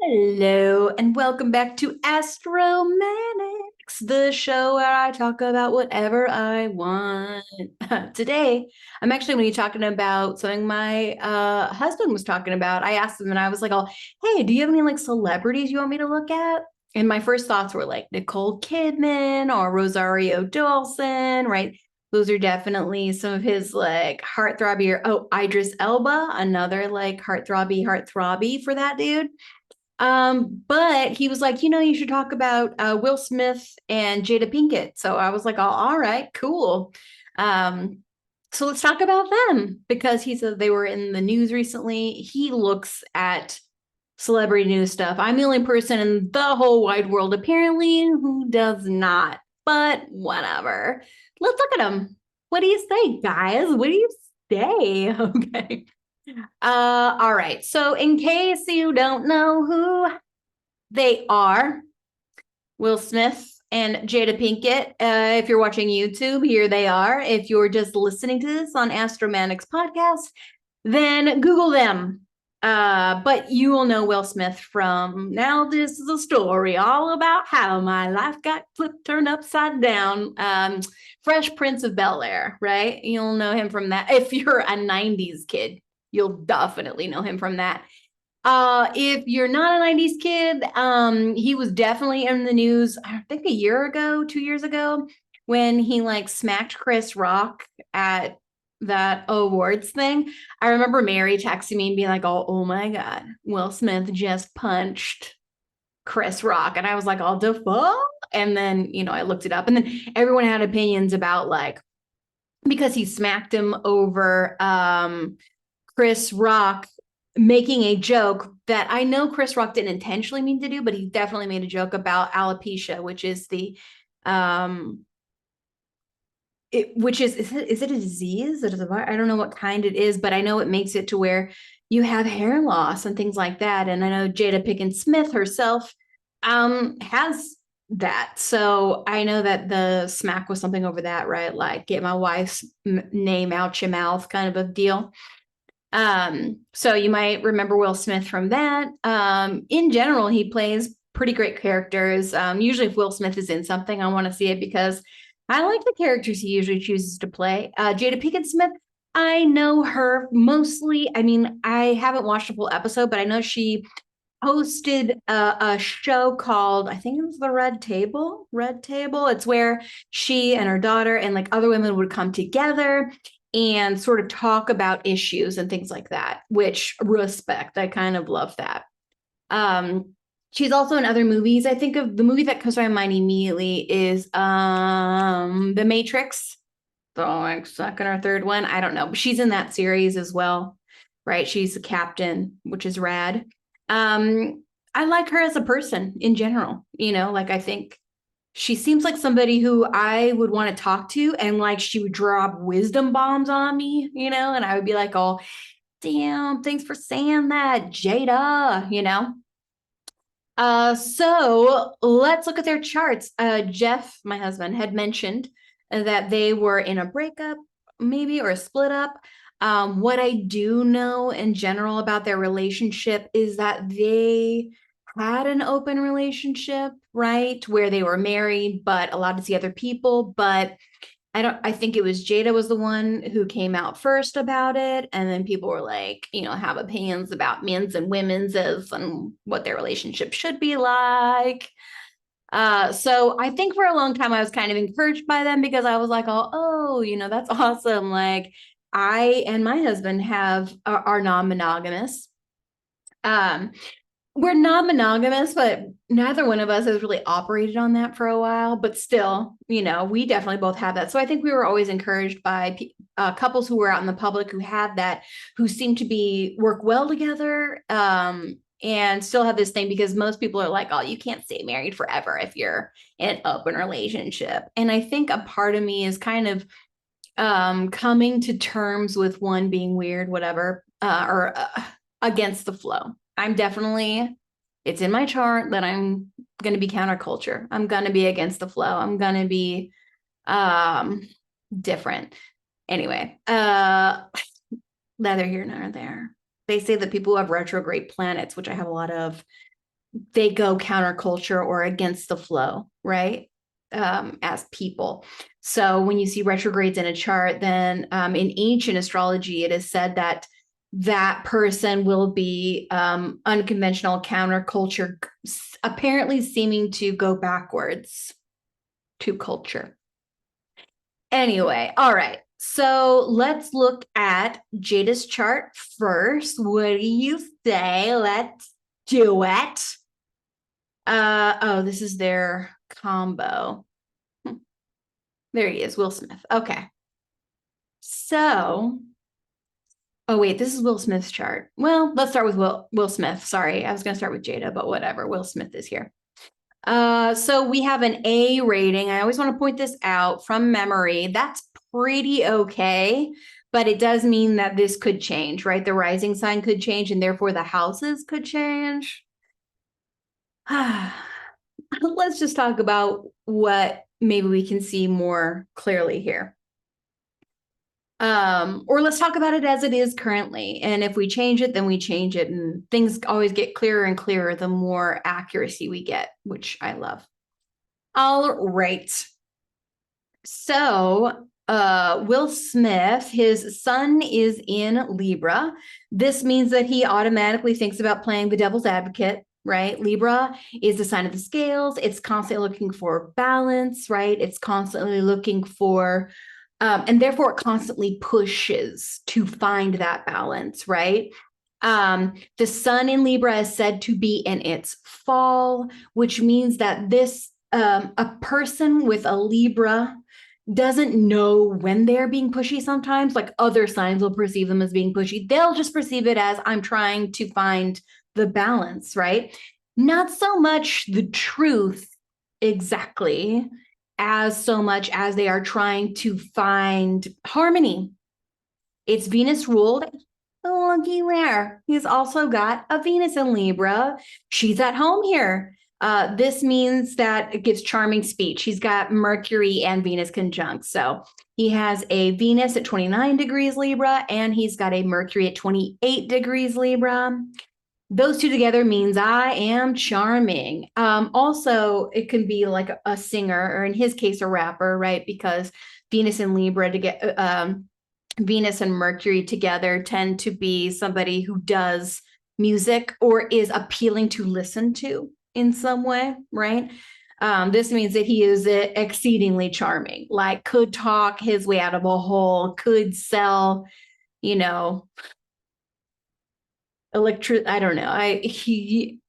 Hello, and welcome back to Astromanics, the show where I talk about whatever I want. Today, I'm actually going to be talking about something my husband was talking about. I asked him, and I was like, "Oh, hey, do you have any like celebrities you want me to look at?" And my first thoughts were like Nicole Kidman or Rosario Dawson, right? Those are definitely some of his like heartthrobby or Idris Elba, another like heartthrobby for that dude. But he was like, you should talk about Will Smith and Jada Pinkett. So I was like, oh, all right, cool. Um, so let's talk about them because he said they were in the news recently. He looks at celebrity news stuff. I'm the only person in the whole wide world, apparently, who does not, but whatever. Let's look at them. What do you say, guys? What do you say? Okay. All right. So, in case you don't know who they are, Will Smith and Jada Pinkett. If you're watching YouTube, here they are. If you're just listening to this on Astromanics podcast, then Google them. But you will know Will Smith from Now This is a Story all about how my life got flipped, turned upside down. Fresh Prince of Bel-Air, right? You'll know him from that. If you're a 90s kid, you'll definitely know him from that. If you're not a 90s kid, he was definitely in the news, I think a year ago, 2 years ago, when he like smacked Chris Rock at that awards thing. I remember Mary texting me and being like, oh my God, Will Smith just punched Chris Rock. And I was like, oh, the fuck? And then, I looked it up and then everyone had opinions about like, because he smacked him over Chris Rock making a joke that I know Chris Rock didn't intentionally mean to do, but he definitely made a joke about alopecia, which is the which is it a disease? It is I don't know what kind it is, but I know it makes it to where you have hair loss and things like that. And I know Jada Pinkett Smith herself has that. So I know that the smack was something over that, right? Like get my wife's name out your mouth kind of a deal. So you might remember Will Smith from that. In general, he plays pretty great characters. Usually if Will Smith is in something, I want to see it because I like the characters he usually chooses to play. Jada Pinkett Smith, I know her mostly. I mean, I haven't watched a full episode, but I know she hosted a show called, I think it was the Red Table. Red Table. It's where she and her daughter and like other women would come together and sort of talk about issues and things like that, which respect. I kind of love that. She's also in other movies. I think of the movie that comes to my mind immediately is The Matrix. The like second or third one. I don't know. But she's in that series as well, right? She's a captain, which is rad. I like her as a person in general, like I think she seems like somebody who I would want to talk to and like she would drop wisdom bombs on me, and I would be like, oh, damn, thanks for saying that, Jada. So let's look at their charts. Jeff, my husband, had mentioned that they were in a breakup, maybe, or a split up. What I do know in general about their relationship is that they had an open relationship, right? Where they were married, but allowed to see other people. But I think it was Jada was the one who came out first about it. And then people were like, have opinions about men's and women's as and what their relationship should be like. So I think for a long time I was kind of encouraged by them because I was like, that's awesome. Like I and my husband are non-monogamous. Um, we're non-monogamous, but neither one of us has really operated on that for a while. But still, we definitely both have that. So I think we were always encouraged by couples who were out in the public who had that, who seemed to be work well together, and still have this thing because most people are like, oh, you can't stay married forever if you're in an open relationship. And I think a part of me is kind of coming to terms with one being weird, whatever, or against the flow. I'm definitely, it's in my chart that I'm going to be counterculture. I'm going to be against the flow. I'm going to be um, different. Anyway, neither here nor there. They say that people who have retrograde planets, which I have a lot of, they go counterculture or against the flow, right? As people. So when you see retrogrades in a chart, then in ancient astrology, it is said that that person will be unconventional counterculture, apparently seeming to go backwards to culture. Anyway, all right. So let's look at Jada's chart first. What do you say? Let's do it. Oh, this is their combo. There he is, Will Smith. Okay. So, oh wait, this is Will Smith's chart. Well, let's start with Will Smith. Sorry, I was going to start with Jada, but whatever. Will Smith is here. So we have an A rating. I always want to point this out from memory. That's pretty okay, but it does mean that this could change, right? The rising sign could change, and therefore the houses could change. Let's just talk about what maybe we can see more clearly here. Or let's talk about it as it is currently. And if we change it, then we change it. And things always get clearer and clearer the more accuracy we get, which I love. All right. So, Will Smith, his sun is in Libra. This means that he automatically thinks about playing the devil's advocate, right? Libra is the sign of the scales. It's constantly looking for balance, right? It's constantly looking for, and therefore it constantly pushes to find that balance, right? The sun in Libra is said to be in its fall, which means that this a person with a Libra doesn't know when they're being pushy sometimes. Like other signs will perceive them as being pushy. They'll just perceive it as I'm trying to find the balance, right? Not so much the truth exactly as so much as they are trying to find harmony. It's Venus ruled. Oh, looky there. He's also got a Venus in Libra. She's at home here. This means that it gives charming speech. He's got Mercury and Venus conjunct. So he has a Venus at 29 degrees Libra, and he's got a Mercury at 28 degrees Libra. Those two together means I am charming. Also, it can be like a singer, or in his case, a rapper, right? Because Venus and Libra to get Venus and Mercury together tend to be somebody who does music or is appealing to listen to in some way, right? This means that he is exceedingly charming, like could talk his way out of a hole, could sell, you know, I don't know. He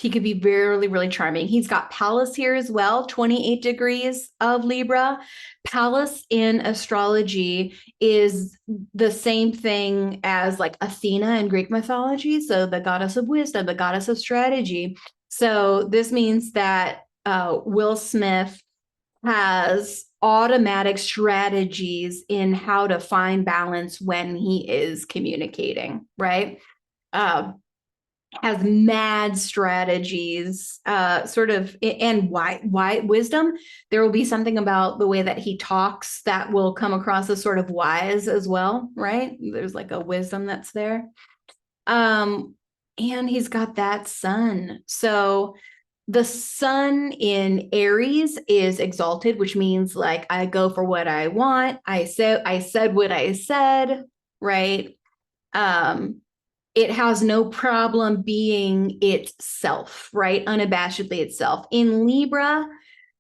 could be really, really charming. He's got Pallas here as well, 28 degrees of Libra. Pallas in astrology is the same thing as like Athena in Greek mythology. So the goddess of wisdom, the goddess of strategy. So this means that Will Smith has automatic strategies in how to find balance when he is communicating, right? Has mad strategies, sort of, and why wisdom. There will be something about the way that he talks that will come across as sort of wise as well, right? There's like a wisdom that's there. And he's got that sun. So the sun in Aries is exalted, which means like I go for what I want. I said what I said, right? It has no problem being itself, right? Unabashedly itself. In Libra,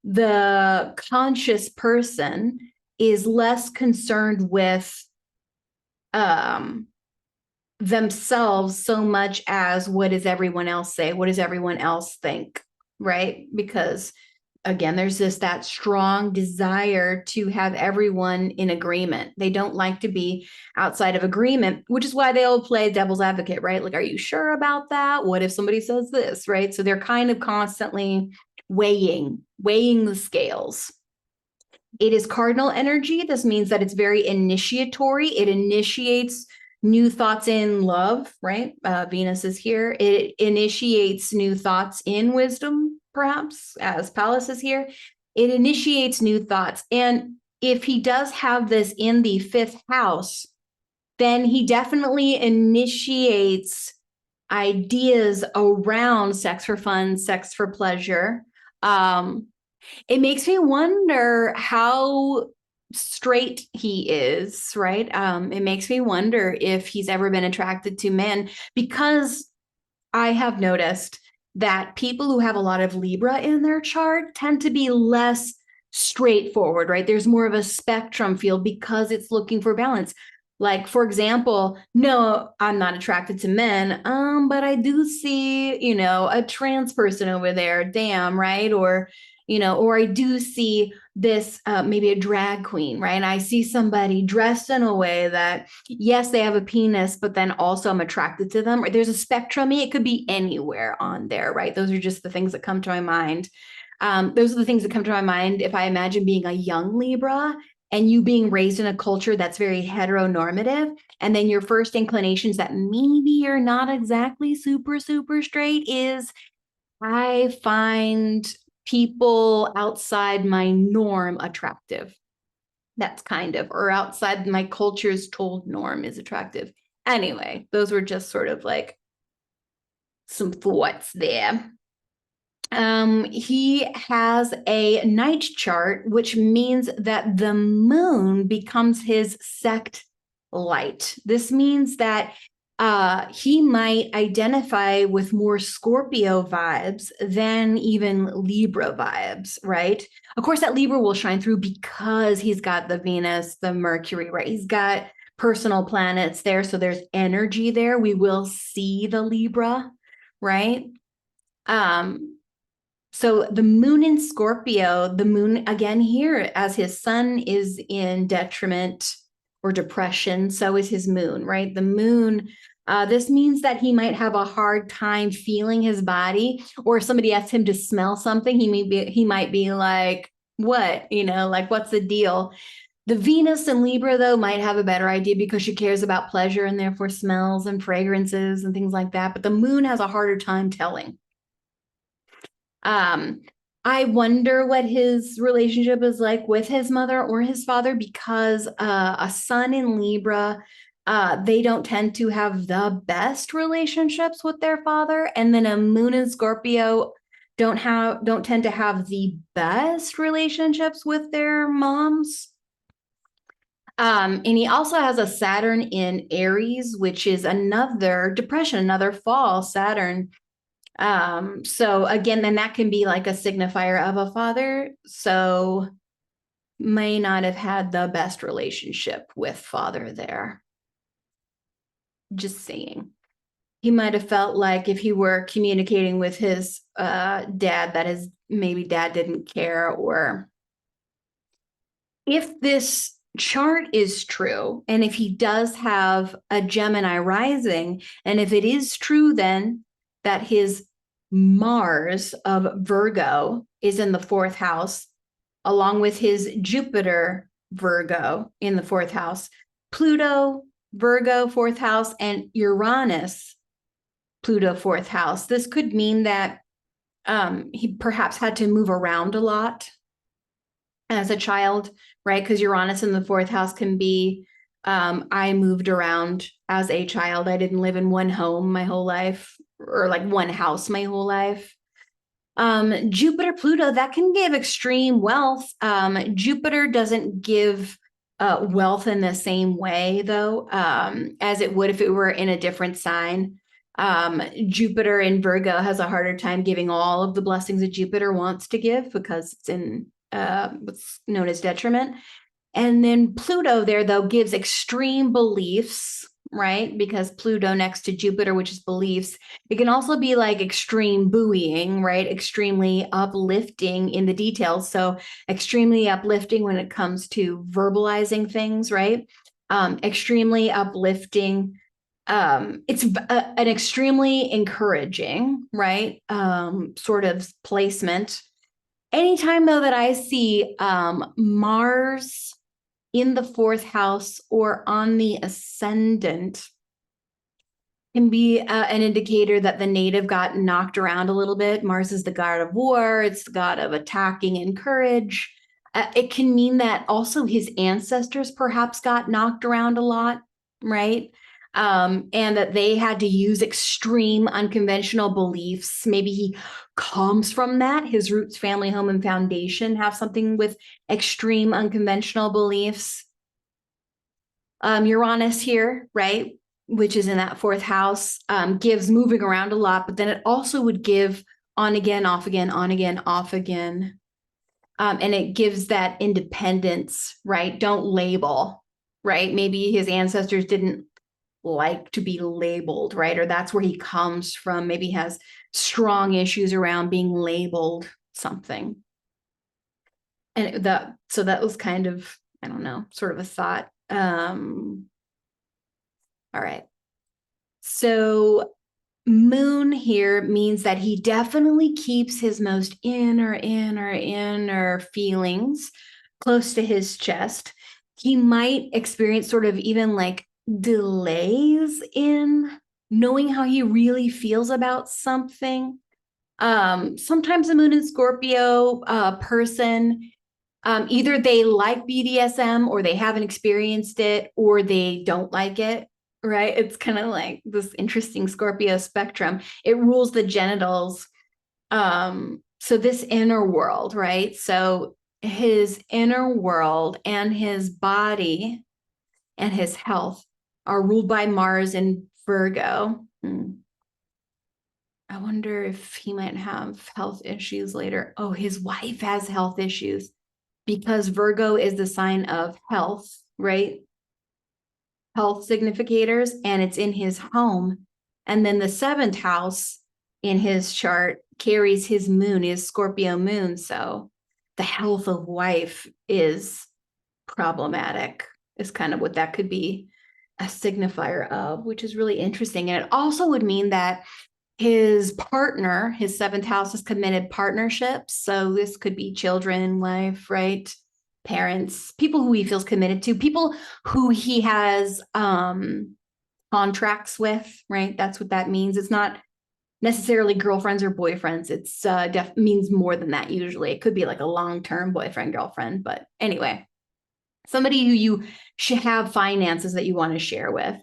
the conscious person is less concerned with themselves so much as what does everyone else say? What does everyone else think, right? Because again, there's that strong desire to have everyone in agreement. They don't like to be outside of agreement, which is why they all play devil's advocate, right? Like, are you sure about that? What if somebody says this, right? So they're kind of constantly weighing the scales. It is cardinal energy. This means that it's very initiatory. It initiates new thoughts in love, right? Venus is here. It initiates new thoughts in wisdom, perhaps, as Pallas is here. It initiates new thoughts. And if he does have this in the fifth house, then he definitely initiates ideas around sex for fun, sex for pleasure. Um, it makes me wonder how straight he is, right? It makes me wonder if he's ever been attracted to men, because I have noticed that people who have a lot of Libra in their chart tend to be less straightforward, right? There's more of a spectrum field because it's looking for balance. Like, for example, no, I'm not attracted to men, but I do see, a trans person over there, damn, right? Or I do see this, maybe a drag queen, right? And I see somebody dressed in a way that, yes, they have a penis, but then also I'm attracted to them. Or there's a spectrum. It could be anywhere on there, right? Those are just the things that come to my mind. Those are the things that come to my mind if I imagine being a young Libra and you being raised in a culture that's very heteronormative, and then your first inclinations that maybe you're not exactly super, super straight is, I find people outside my norm attractive. That's kind of, or outside my culture's told norm is attractive. Anyway, those were just sort of like some thoughts there. He has a night chart, which means that the moon becomes his sect light. This means that he might identify with more Scorpio vibes than even Libra vibes, right? Of course, that Libra will shine through because he's got the Venus, the Mercury, right? He's got personal planets there. So there's energy there. We will see the Libra, right? So the moon in Scorpio, the moon again here, as his sun is in detriment or depression, so is his moon, right? The moon, this means that he might have a hard time feeling his body, or if somebody asks him to smell something, he might be like, what? Like, what's the deal? The Venus in Libra, though, might have a better idea because she cares about pleasure and therefore smells and fragrances and things like that. But the moon has a harder time telling. I wonder what his relationship is like with his mother or his father, because a sun in Libra, they don't tend to have the best relationships with their father, and then a moon in Scorpio don't tend to have the best relationships with their moms. And he also has a Saturn in Aries, which is another depression, another fall Saturn. So again, then that can be like a signifier of a father. So may not have had the best relationship with father there. Just saying. He might have felt like if he were communicating with his dad, that his maybe dad didn't care. Or if this chart is true, and if he does have a Gemini rising, and if it is true then that his Mars of Virgo is in the fourth house, along with his Jupiter Virgo in the fourth house, Pluto Virgo fourth house, and Uranus Pluto fourth house. This could mean that he perhaps had to move around a lot as a child, right? Because Uranus in the fourth house can be, I moved around as a child. I didn't live in one home my whole life, or like one house my whole life. Jupiter, Pluto, that can give extreme wealth. Jupiter doesn't give wealth in the same way, though, as it would if it were in a different sign. Jupiter in Virgo has a harder time giving all of the blessings that Jupiter wants to give because it's in what's known as detriment. And then Pluto there, though, gives extreme beliefs, right? Because Pluto next to Jupiter, which is beliefs, it can also be like extreme buoying, right? Extremely uplifting in the details. So extremely uplifting when it comes to verbalizing things, right? Extremely uplifting. It's an extremely encouraging, right? Sort of placement. Anytime, though, that I see Mars in the fourth house or on the ascendant can be an indicator that the native got knocked around a little bit. Mars is the god of war. It's the god of attacking and courage. It can mean that also his ancestors perhaps got knocked around a lot, right? And that they had to use extreme unconventional beliefs. Maybe he comes from that. His roots, family, home, and foundation have something with extreme unconventional beliefs. Uranus here, right, which is in that fourth house, gives moving around a lot, but then it also would give on again, off again, on again, off again. And it gives that independence, right? Don't label, right? Maybe his ancestors didn't like to be labeled, right? Or that's where he comes from. Maybe he has strong issues around being labeled something. And so that was kind of, I don't know, sort of a thought. All right. So moon here means that he definitely keeps his most inner feelings close to his chest. He might experience sort of even like delays in knowing how he really feels about something. Sometimes a moon in Scorpio person, either they like BDSM or they haven't experienced it or they don't like it, right? It's kind of like this interesting Scorpio spectrum. It rules the genitals. So this inner world, right? So his inner world and his body and his health are ruled by Mars in Virgo. I wonder if he might have health issues later. Oh, his wife has health issues because Virgo is the sign of health, right? Health significators, and it's in his home. And then the seventh house in his chart carries his moon, his Scorpio moon. So the health of wife is problematic, is kind of what that could be a signifier of, which is really interesting. And it also would mean that his partner, his seventh house is committed partnerships. So this could be children, wife, right? Parents, people who he feels committed to, people who he has contracts with, right? That's what that means. It's not necessarily girlfriends or boyfriends. It's means more than that usually. It could be like a long-term boyfriend, girlfriend, but anyway, somebody who you should have finances that you want to share with.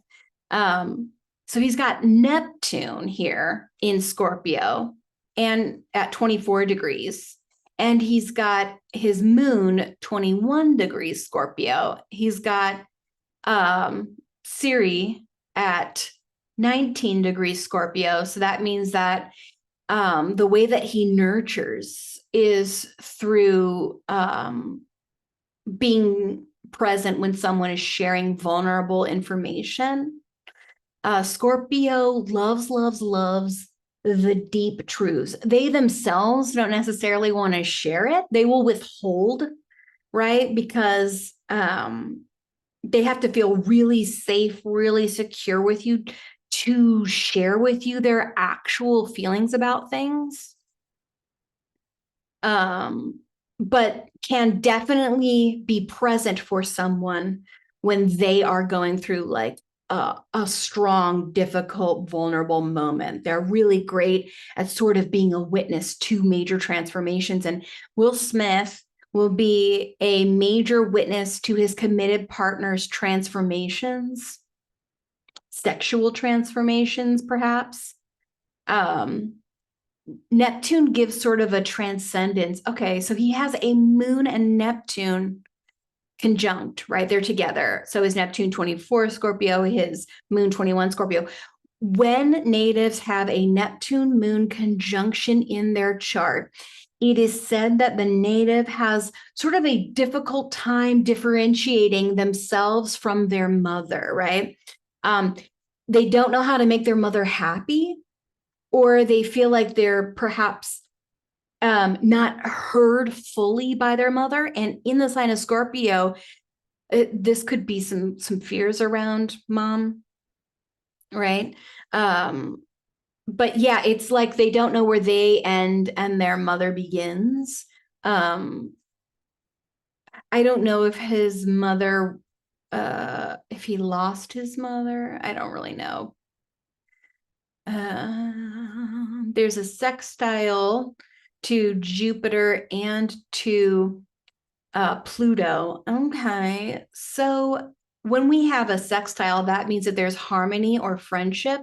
So he's got Neptune here in Scorpio and at 24 degrees. And he's got his moon 21 degrees Scorpio. He's got Siri at 19 degrees Scorpio. So that means that the way that he nurtures is through being present when someone is sharing vulnerable information. Scorpio loves the deep truths. They themselves don't necessarily want to share it. They will withhold, right? Because they have to feel really safe, really secure with you to share with you their actual feelings about things. But can definitely be present for someone when they are going through like a strong, difficult, vulnerable moment. They're really great at sort of being a witness to major transformations. And Will Smith will be a major witness to his committed partner's transformations, sexual transformations, perhaps. Neptune gives sort of a transcendence. Okay, so he has a moon and Neptune conjunct, right? They're together. So his Neptune 24 Scorpio, his moon 21 Scorpio. When natives have a Neptune moon conjunction in their chart, it is said that the native has sort of a difficult time differentiating themselves from their mother, right? They don't know how to make their mother happy, or they feel like they're perhaps not heard fully by their mother. And in the sign of Scorpio, this could be some fears around mom, right? But yeah, it's like they don't know where they end and their mother begins. I don't know if his mother, if he lost his mother, I don't really know. There's a sextile to Jupiter and to Pluto. Okay, so when we have a sextile, that means that there's harmony or friendship.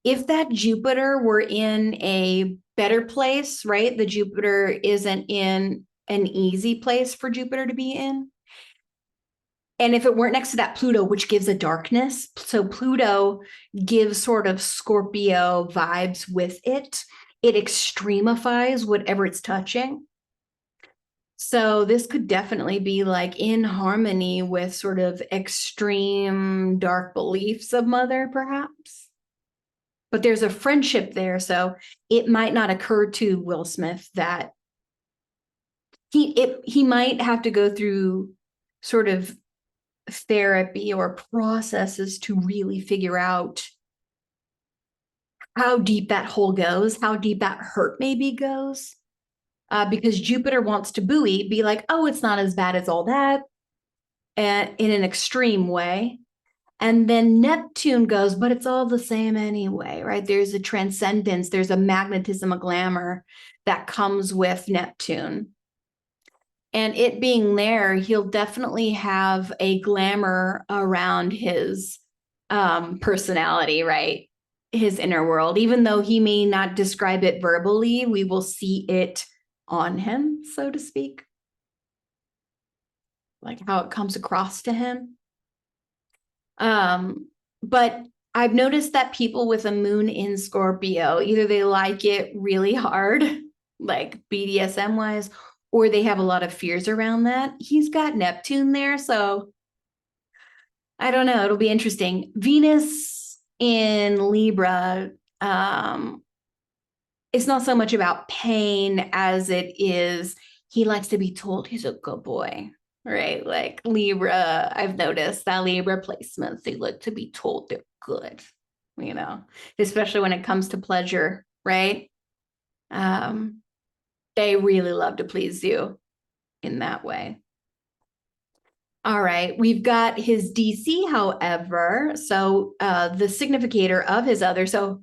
If that Jupiter were in a better place, right? The Jupiter isn't in an easy place for Jupiter to be in. And if it weren't next to that Pluto, which gives a darkness, so Pluto gives sort of Scorpio vibes with it. It extremifies whatever it's touching. So this could definitely be like in harmony with sort of extreme dark beliefs of Mother, perhaps. But there's a friendship there, so it might not occur to Will Smith that he might have to go through sort of therapy or processes to really figure out how deep that hole goes, how deep that hurt maybe goes. Because Jupiter wants to buoy, be like, oh, it's not as bad as all that, and in an extreme way. And then Neptune goes, but it's all the same anyway, right? There's a transcendence, there's a magnetism, a glamour that comes with Neptune. And it being there, he'll definitely have a glamour around his personality, right? His inner world. Even though he may not describe it verbally, we will see it on him, so to speak. Like how it comes across to him. But I've noticed that people with a moon in Scorpio, either they like it really hard, like BDSM wise, or they have a lot of fears around that. He's got Neptune there, so I don't know. It'll be interesting. Venus in Libra, it's not so much about pain as it is he likes to be told he's a good boy, right? Like Libra, I've noticed that Libra placements, they like to be told they're good, especially when it comes to pleasure, right? They really love to please you in that way. All right, we've got his DC, however, so the significator of his other, so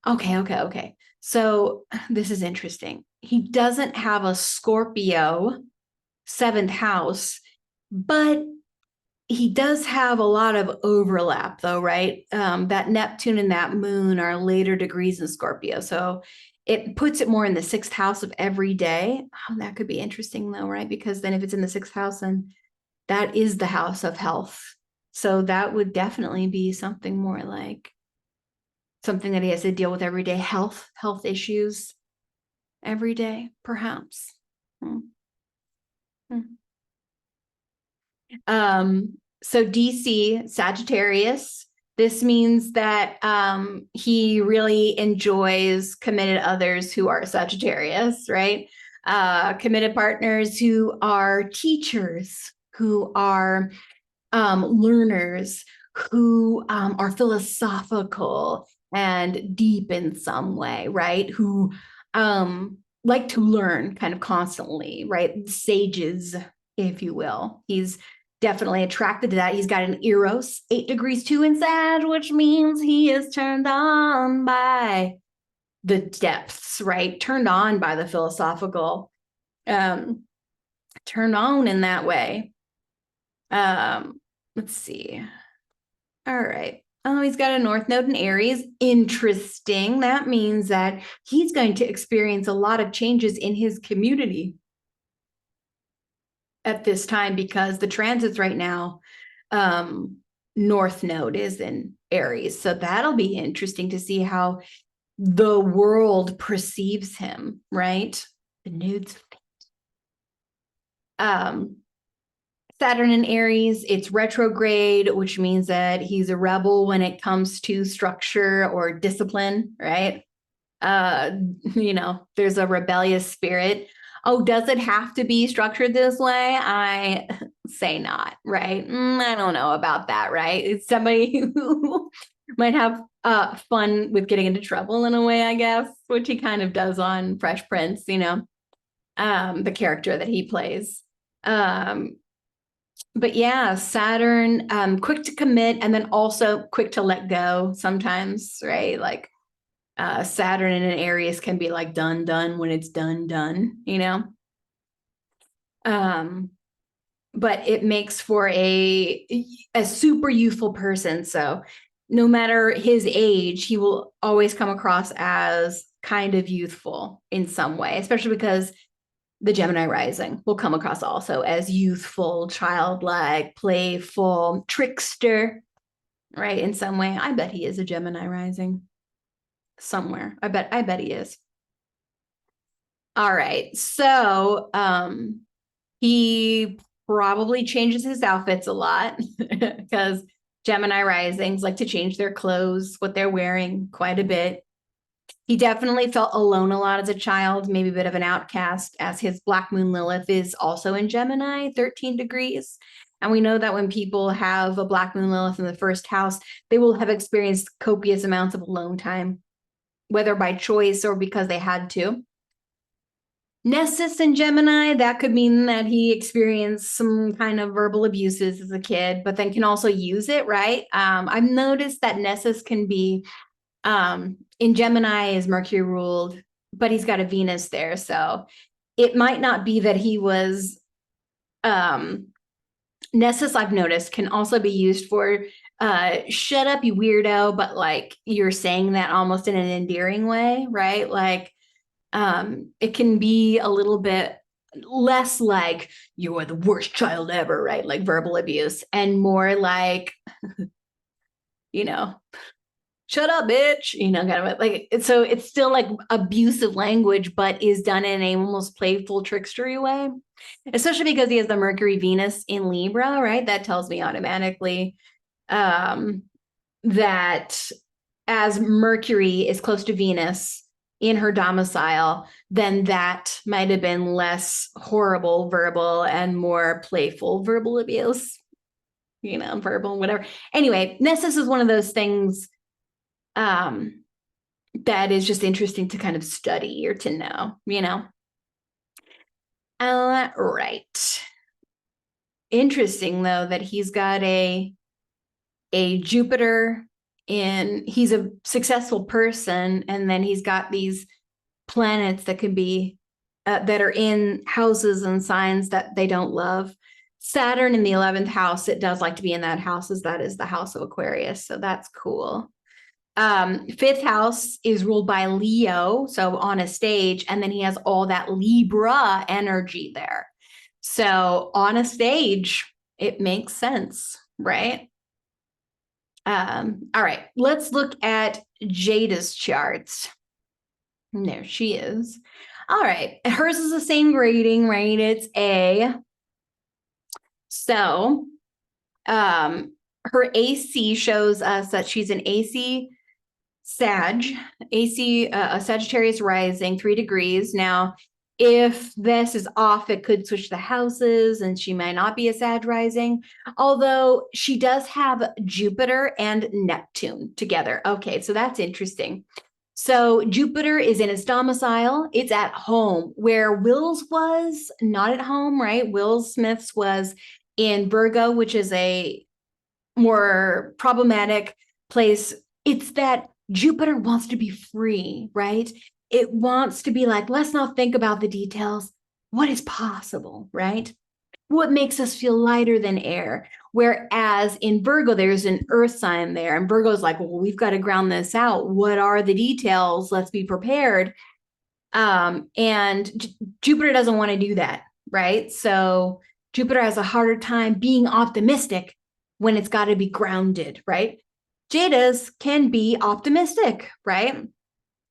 okay. So this is interesting. He doesn't have a Scorpio seventh house, but he does have a lot of overlap though, right? That Neptune and that moon are later degrees in Scorpio. So it puts it more in the sixth house of every day. Oh, that could be interesting though, right? Because then if it's in the sixth house, then that is the house of health. So that would definitely be something more like something that he has to deal with every day, health issues every day, perhaps. So DC, Sagittarius, this means that he really enjoys committed others who are Sagittarius, right? Committed partners who are teachers, who are learners, who are philosophical and deep in some way, right? Who like to learn kind of constantly, right? Sages, if you will. He's definitely attracted to that. He's got an Eros, 8 degrees 2 in Sag, which means he is turned on by the depths, right? Turned on by the philosophical, turned on in that way. Let's see. All right. Oh, he's got a North Node in Aries. Interesting. That means that he's going to experience a lot of changes in his community at this time because the transits right now, North Node is in Aries. So that'll be interesting to see how the world perceives him, right? The nodes. Saturn in Aries, it's retrograde, which means that he's a rebel when it comes to structure or discipline, right? There's a rebellious spirit. Oh, does it have to be structured this way? I say not, right? I don't know about that, right? It's somebody who might have fun with getting into trouble in a way, I guess, which he kind of does on Fresh Prince, the character that he plays. But yeah, Saturn, quick to commit and then also quick to let go sometimes, right? Like Saturn in an Aries can be like done when it's done. but it makes for a super youthful person. So no matter his age, he will always come across as kind of youthful in some way, especially because the Gemini rising will come across also as youthful, childlike, playful, trickster, right? In some way. I bet he is a Gemini rising somewhere. I bet he is. All right. So he probably changes his outfits a lot because Gemini risings like to change their clothes, what they're wearing quite a bit. He definitely felt alone a lot as a child, maybe a bit of an outcast, as his Black Moon Lilith is also in Gemini, 13 degrees. And we know that when people have a Black Moon Lilith in the first house, they will have experienced copious amounts of alone time, whether by choice or because they had to. Nessus in Gemini, that could mean that he experienced some kind of verbal abuses as a kid, but then can also use it, right? I've noticed that Nessus can be in Gemini is Mercury ruled, but he's got a Venus there. So it might not be that he was Nessus, I've noticed, can also be used for shut up, you weirdo, but like you're saying that almost in an endearing way, right? Like it can be a little bit less like you are the worst child ever, right? Like verbal abuse, and more like, you know, shut up, bitch, kind of like, so it's still like abusive language, but is done in a almost playful trickstery way, especially because he has the Mercury Venus in Libra, right? That tells me automatically that as Mercury is close to Venus in her domicile, then that might have been less horrible verbal and more playful verbal abuse, verbal, whatever. Anyway, Nessus is one of those things that is just interesting to kind of study or to know. Right. Interesting, though, that he's got a Jupiter he's a successful person, and then he's got these planets that can be that are in houses and signs that they don't love. Saturn in the 11th house, it does like to be in that house, as that is the house of Aquarius. So that's cool. Fifth house is ruled by Leo, so on a stage, and then he has all that Libra energy there. So on a stage, it makes sense, right? All right, let's look at Jada's charts. There she is. All right, hers is the same grading, right? It's A. So her AC shows us that she's an AC a Sagittarius rising, 3 degrees. Now, if this is off, it could switch the houses and she might not be a Sag rising, although she does have Jupiter and Neptune together. Okay, so that's interesting. So Jupiter is in its domicile. It's at home, where Will's was not at home, right? Will Smith's was in Virgo, which is a more problematic place. It's that Jupiter wants to be free, right? It wants to be like, let's not think about the details. What is possible, right? What makes us feel lighter than air? Whereas in Virgo, there's an earth sign there. And Virgo's like, well, we've got to ground this out. What are the details? Let's be prepared. And Jupiter doesn't want to do that, right? So Jupiter has a harder time being optimistic when it's got to be grounded, right? Jada's can be optimistic, right?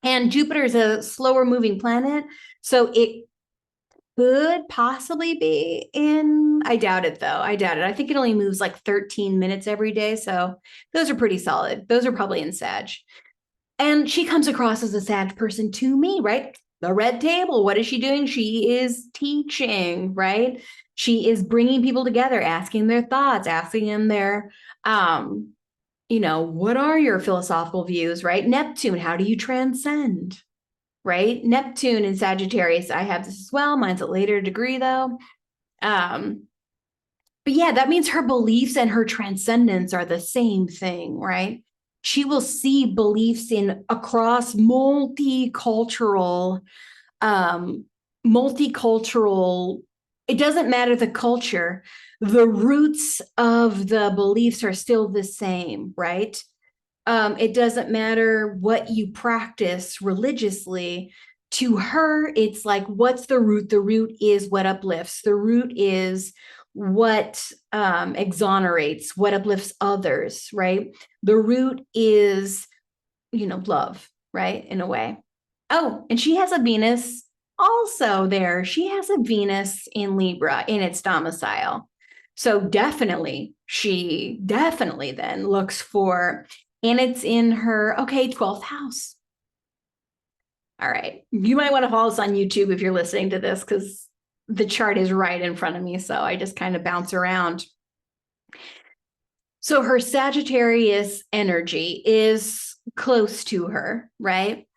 And Jupiter is a slower moving planet. So it could possibly be in, I doubt it though. I doubt it. I think it only moves like 13 minutes every day. So those are pretty solid. Those are probably in Sag. And she comes across as a Sag person to me, right? The red table. What is she doing? She is teaching, right? She is bringing people together, asking their thoughts, asking them their, what are your philosophical views, right? Neptune, how do you transcend? Right? Neptune in Sagittarius, I have this as well. Mine's a later degree though. But yeah, that means her beliefs and her transcendence are the same thing, right? She will see beliefs in across multicultural it doesn't matter the culture, the roots of the beliefs are still the same, right? It doesn't matter what you practice religiously. To her, it's like, what's the root? The root is what uplifts. The root is what exonerates, what uplifts others, right? The root is, love, right? In a way. Oh, and she has a Venus also there. She has a Venus in Libra in its domicile. So she definitely then looks for, and it's in her, okay, 12th house. All right. You might want to follow us on YouTube if you're listening to this because the chart is right in front of me. So I just kind of bounce around. So her Sagittarius energy is close to her, right?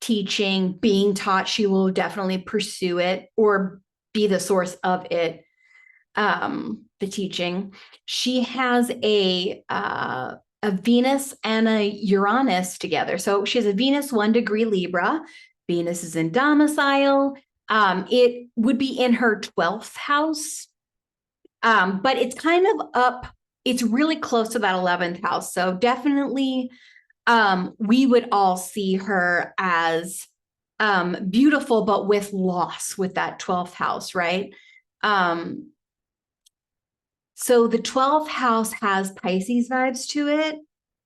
Teaching, being taught, she will definitely pursue it or be the source of it. The teaching. She has a Venus and a Uranus together. So she has a Venus 1 degree Libra. Venus is in domicile. It would be in her 12th house. But it's kind of up, it's really close to that 11th house. So definitely we would all see her as beautiful, but with loss with that 12th house, right? So the 12th house has Pisces vibes to it,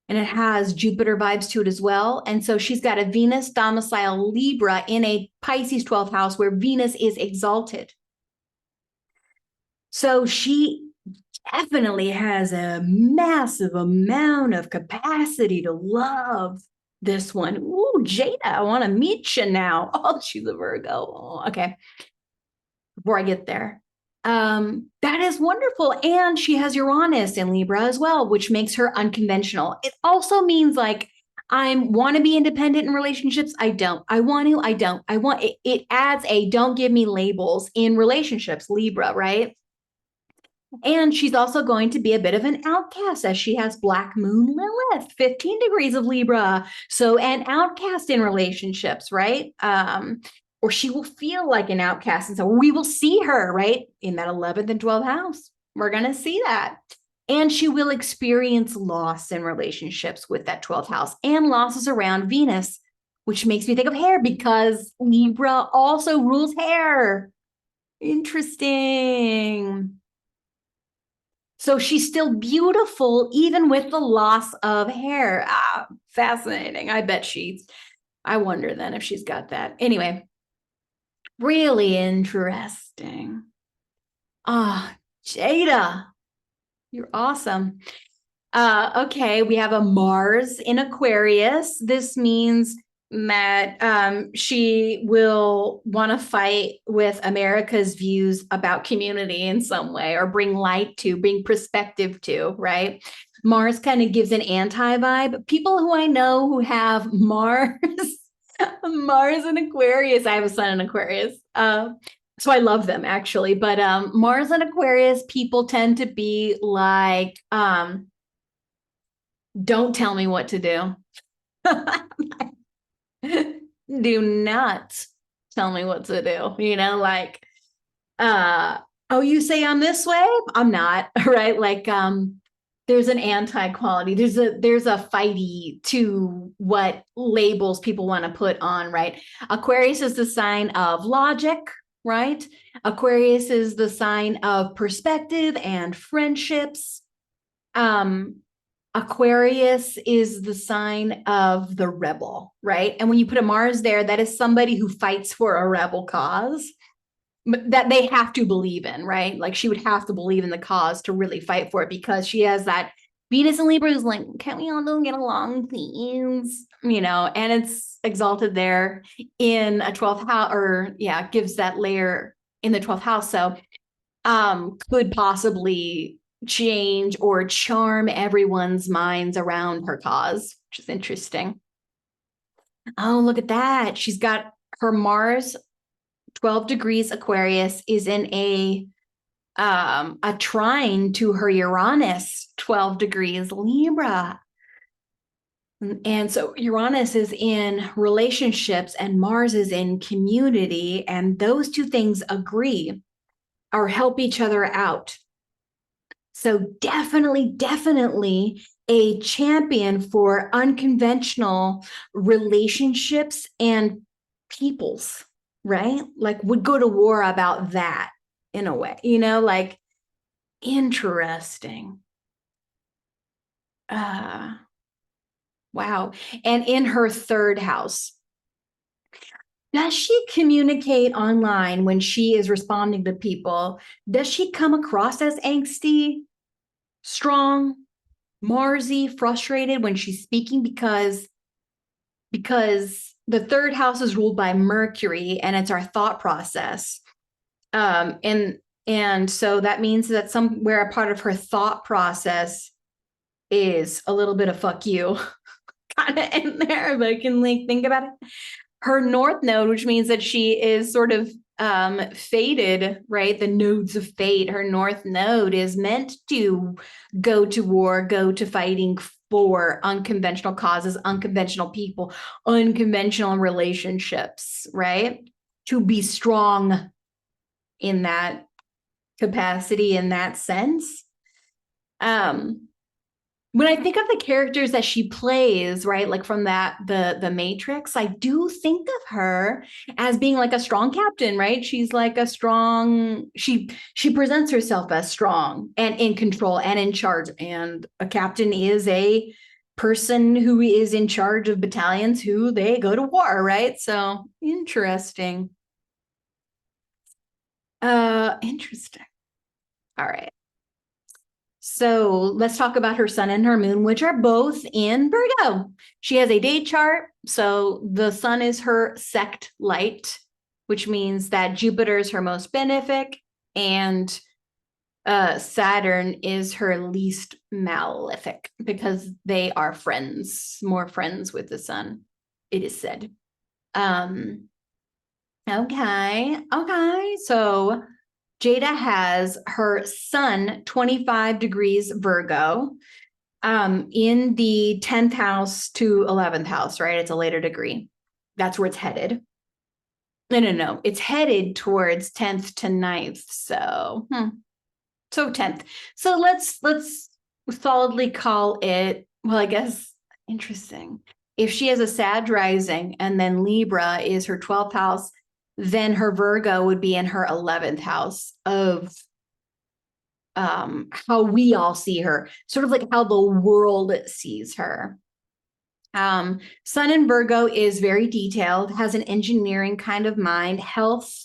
and it has Jupiter vibes to it as well. And so she's got a Venus domicile Libra in a Pisces 12th house where Venus is exalted. So she definitely has a massive amount of capacity to love this one. Ooh, Jada, I want to meet you now. Oh, she's a Virgo. Oh, okay. Before I get there. That is wonderful. And she has Uranus in Libra as well, which makes her unconventional. It also means like, I want to be independent in relationships. I don't. I want to. I don't. I want it. It adds a don't give me labels in relationships, Libra, right? And she's also going to be a bit of an outcast as she has Black Moon Lilith, 15 degrees of Libra. So an outcast in relationships, right? Or she will feel like an outcast. And so we will see her, right? In that 11th and 12th house. We're going to see that. And she will experience loss in relationships with that 12th house and losses around Venus, which makes me think of hair because Libra also rules hair. Interesting. So she's still beautiful, even with the loss of hair. Ah, fascinating. I wonder then if she's got that. Anyway, really interesting. Ah, Jada, you're awesome. Okay, we have a Mars in Aquarius. This means that she will want to fight with America's views about community in some way or bring light to, bring perspective to, right? Mars kind of gives an anti-vibe. People who I know who have Mars, Mars in Aquarius, I have a son in Aquarius. So I love them actually, but Mars and Aquarius people tend to be like, don't tell me what to do. Do not tell me what to do. Like, oh, you say I'm this way? I'm not, right? Like, there's an anti-quality. There's a fighty to what labels people want to put on, right? Aquarius is the sign of logic, right? Aquarius is the sign of perspective and friendships. Aquarius is the sign of the rebel, right? And when you put a Mars there, that is somebody who fights for a rebel cause that they have to believe in, right? Like she would have to believe in the cause to really fight for it because she has that Venus and Libra is like, can't we all get along, please? And it's exalted there in a 12th house, or yeah, gives that layer in the 12th house. So could possibly change or charm everyone's minds around her cause, which is interesting. Oh, look at that. She's got her Mars 12 degrees Aquarius is in a trine to her Uranus 12 degrees Libra. And so Uranus is in relationships and Mars is in community, and those two things agree or help each other out. So definitely a champion for unconventional relationships and peoples, right? Like would go to war about that in a way, like interesting. Wow. And in her third house, does she communicate online when she is responding to people? Does she come across as angsty, strong, Marsy, frustrated when she's speaking because the third house is ruled by Mercury and it's our thought process. And so that means that somewhere a part of her thought process is a little bit of fuck you kind of in there, but I can like think about it. Her north node, which means that she is sort of fated, right? The nodes of fate. Her north node is meant to go to war, go to fighting for unconventional causes, unconventional people, unconventional relationships, right? To be strong in that capacity, in that sense. When I think of the characters that she plays, right, like from the Matrix, I do think of her as being like a strong captain, right? She's like a strong, she presents herself as strong and in control and in charge. And a captain is a person who is in charge of battalions who they go to war, right? So interesting. Interesting. All right. So let's talk about her sun and her moon, which are both in Virgo. She has a date chart. So the sun is her sect light, which means that Jupiter is her most benefic and Saturn is her least malefic because they are friends, more friends with the sun, it is said. Okay. So Jada has her sun 25 degrees Virgo in the 10th house to 11th house, right? It's a later degree. That's where it's headed. No. It's headed towards 10th to 9th. So 10th. So let's solidly call it, well, I guess interesting. If she has a Sag rising and then Libra is her 12th house, then her Virgo would be in her 11th house of how we all see her, sort of like how the world sees her. Sun in Virgo is very detailed, has an engineering kind of mind, health,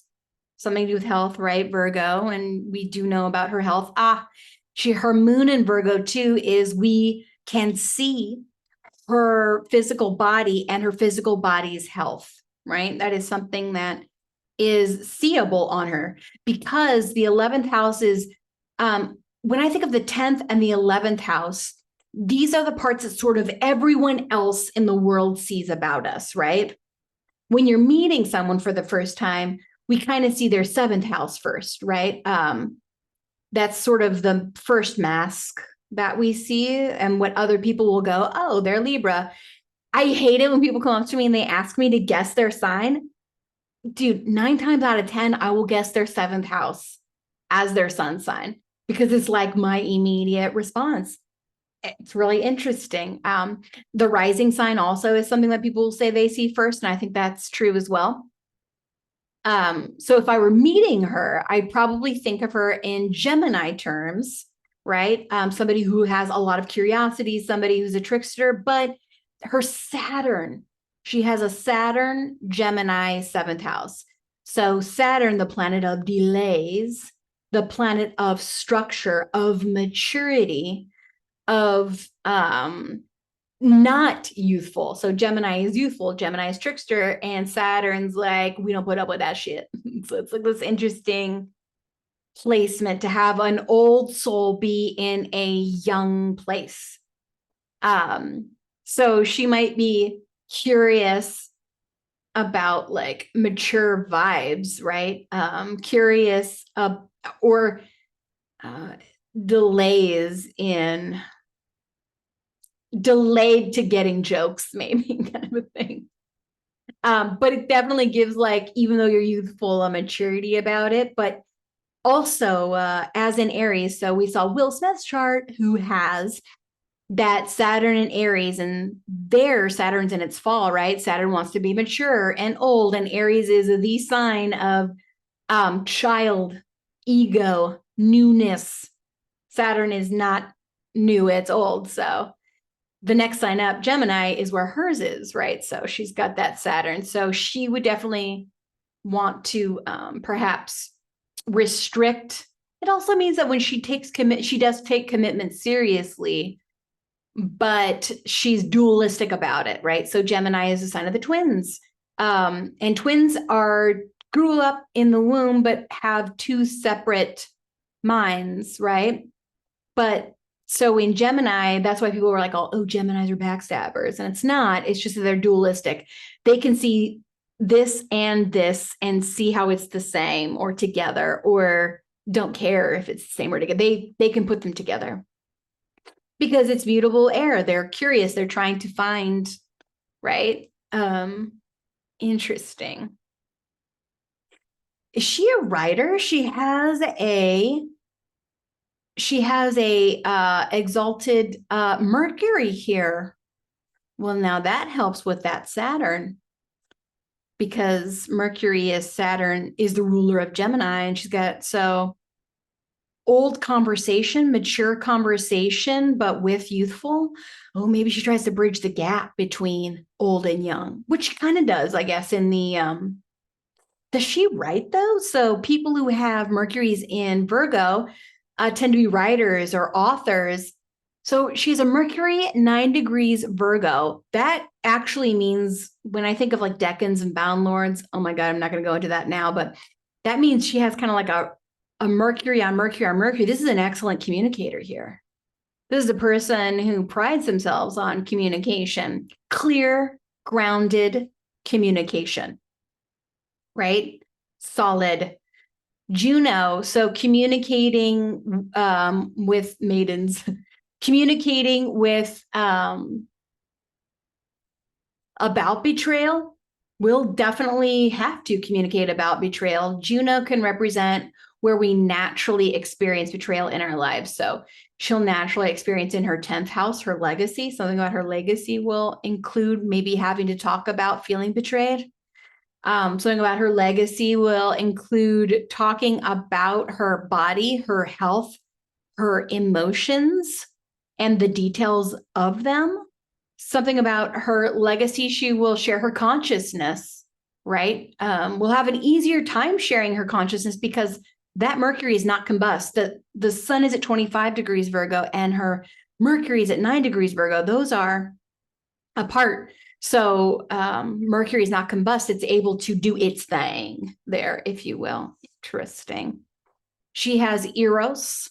something to do with health, right? Virgo, and we do know about her health. Her moon in Virgo too is we can see her physical body and her physical body's health, right? That is something that is seeable on her because the 11th house is, when I think of the 10th and the 11th house, these are the parts that sort of everyone else in the world sees about us, right? When you're meeting someone for the first time, we kind of see their 7th house first, right? That's sort of the first mask that we see and what other people will go, oh, they're Libra. I hate it when people come up to me and they ask me to guess their sign. Dude, 9 times out of 10, I will guess their 7th house as their sun sign because it's like my immediate response. It's really interesting. The rising sign also is something that people will say they see first, and I think that's true as well. So if I were meeting her, I'd probably think of her in Gemini terms, right? Somebody who has a lot of curiosity, somebody who's a trickster, but her Saturn, she has a Saturn Gemini 7th house. So Saturn, the planet of delays, the planet of structure, of maturity, of not youthful. So Gemini is youthful, Gemini is trickster, and Saturn's like, we don't put up with that shit. So it's like this interesting placement to have an old soul be in a young place. So she might be curious about like mature vibes, right? Curious or delays in delayed to getting jokes, maybe kind of a thing. But it definitely gives like, even though you're youthful, a maturity about it. But also, as in Aries, so we saw Will Smith's chart, who has that Saturn in Aries, and there Saturn's in its fall, right? Saturn wants to be mature and old, and Aries is the sign of child, ego, newness. Saturn is not new, it's old. So the next sign up, Gemini, is where hers is, right? So she's got that Saturn. So she would definitely want to perhaps restrict. It also means that when she she does take commitment seriously, but she's dualistic about it, right? So Gemini is a sign of the twins. And twins grew up in the womb, but have two separate minds, right? But so in Gemini, that's why people were like, oh, Geminis are backstabbers. And it's not, it's just that they're dualistic. They can see this and see how it's the same or together, or don't care if it's the same or together. They can put them together because it's mutable air. They're curious. They're trying to find, right? Interesting. Is she a writer? She has a exalted Mercury here. Well, now that helps with that Saturn, because Mercury is the ruler of Gemini, and she's got old conversation, mature conversation, but with youthful. Oh, maybe she tries to bridge the gap between old and young, which she kind of does, I guess, in the does she write though? So people who have Mercury's in Virgo tend to be writers or authors. So she's a Mercury 9 degrees Virgo. That actually means, when I think of like decans and bound lords, oh my God, I'm not going to go into that now, but that means she has kind of like a Mercury on Mercury on Mercury. This is an excellent communicator here. This is a person who prides themselves on communication, clear, grounded communication, right? Solid. Juno, so communicating with maidens, communicating with about betrayal. We'll definitely have to communicate about betrayal. Juno can represent where we naturally experience betrayal in our lives. So she'll naturally experience in her 10th house her legacy. Something about her legacy will include maybe having to talk about feeling betrayed. Something about her legacy will include talking about her body, her health, her emotions, and the details of them. Something about her legacy, she will share her consciousness, right? We'll have an easier time sharing her consciousness because that Mercury is not combust. The sun is at 25 degrees Virgo and her Mercury is at 9 degrees Virgo. Those are apart. So Mercury is not combust. It's able to do its thing there, if you will. Interesting. She has Eros,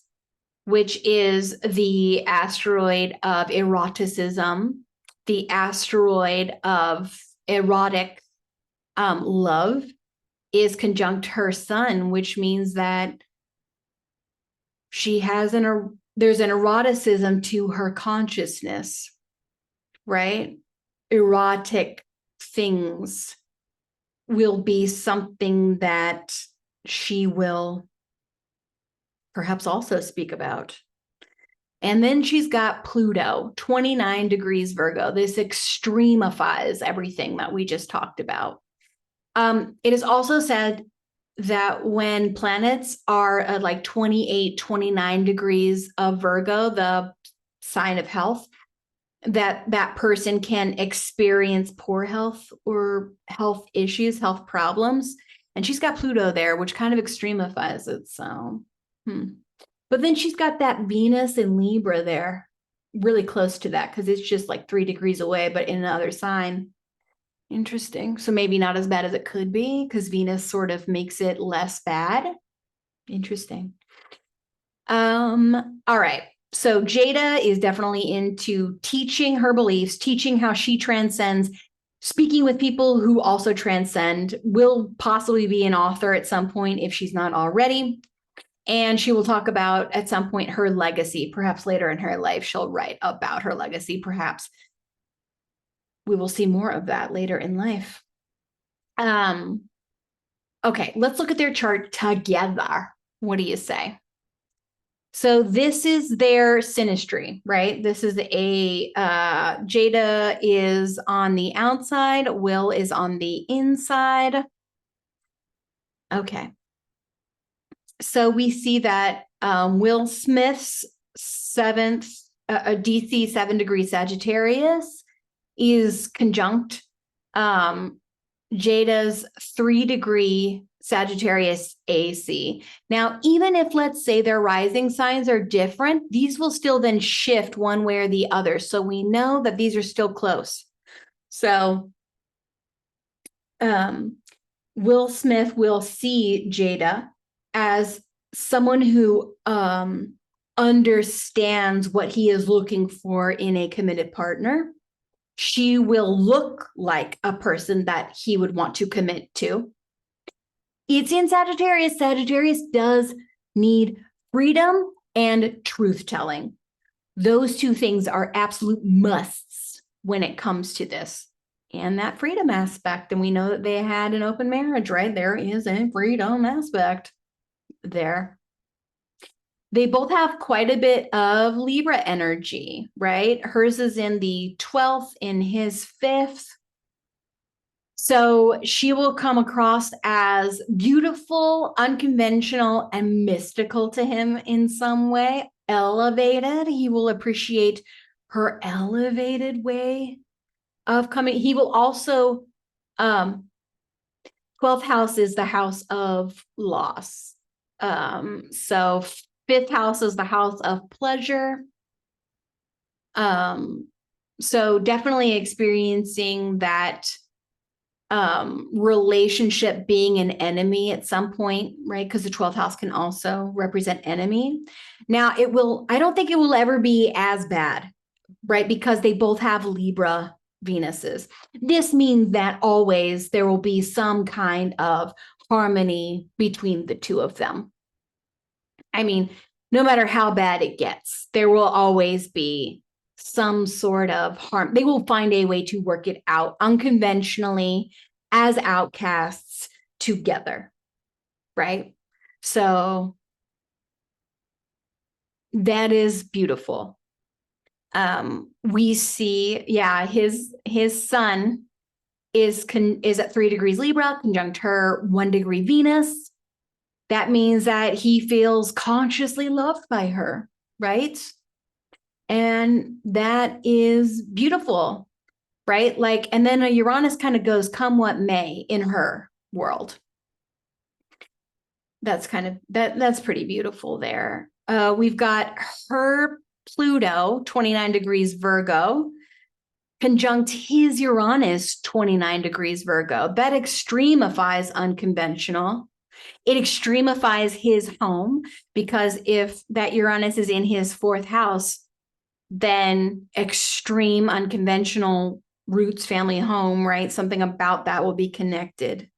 which is the asteroid of eroticism, the asteroid of erotic love, is conjunct her sun, which means that she has there's an eroticism to her consciousness, right? Erotic things will be something that she will perhaps also speak about. And then she's got Pluto, 29 degrees Virgo. This extremifies everything that we just talked about. It is also said that when planets are at like 28, 29 degrees of Virgo, the sign of health, that person can experience poor health or health issues, health problems. And she's got Pluto there, which kind of extremifies it. So, But then she's got that Venus in Libra there, really close to that, because it's just like 3 degrees away, but in another sign. Interesting. So maybe not as bad as it could be, because Venus sort of makes it less bad. Interesting. All right. So Jada is definitely into teaching her beliefs, teaching how she transcends, speaking with people who also transcend, will possibly be an author at some point if she's not already. And she will talk about at some point her legacy. Perhaps later in her life, she'll write about her legacy. Perhaps we will see more of that later in life. Okay, let's look at their chart together. What do you say? So this is their synastry, right? This is Jada is on the outside, Will is on the inside. Okay. So we see that Will Smith's seventh, DC 7-degree Sagittarius is conjunct Jada's 3-degree Sagittarius AC. Now, even if, let's say, their rising signs are different, these will still then shift one way or the other. So we know that these are still close. So Will Smith will see Jada as someone who understands what he is looking for in a committed partner. She will look like a person that he would want to commit to. It's in Sagittarius. Sagittarius does need freedom and truth-telling. Those two things are absolute musts when it comes to this. And that freedom aspect, and we know that they had an open marriage, right? There is a freedom aspect there. They both have quite a bit of Libra energy, right? Hers is in the 12th, in his 5th. So she will come across as beautiful, unconventional, and mystical to him in some way. Elevated. He will appreciate her elevated way of coming. He will also, 12th house is the house of loss. So 5th house is the house of pleasure. So definitely experiencing that relationship being an enemy at some point, right? Because the 12th house can also represent enemy. Now I don't think it will ever be as bad, right? Because they both have Libra Venuses. This means that always there will be some kind of harmony between the two of them. I mean, no matter how bad it gets, there will always be some sort of harm. They will find a way to work it out unconventionally as outcasts together, right? So that is beautiful. We see, yeah, his sun is at 3 degrees Libra, conjunct her 1 degree Venus. That means that he feels consciously loved by her, right? And that is beautiful, right? Like, and then a Uranus kind of goes come what may in her world. That's kind of, that's pretty beautiful there. We've got her Pluto, 29 degrees Virgo, conjunct his Uranus, 29 degrees Virgo. That extremifies unconventional. It extremifies his home, because if that Uranus is in his 4th house, then extreme unconventional roots, family, home, right? Something about that will be connected.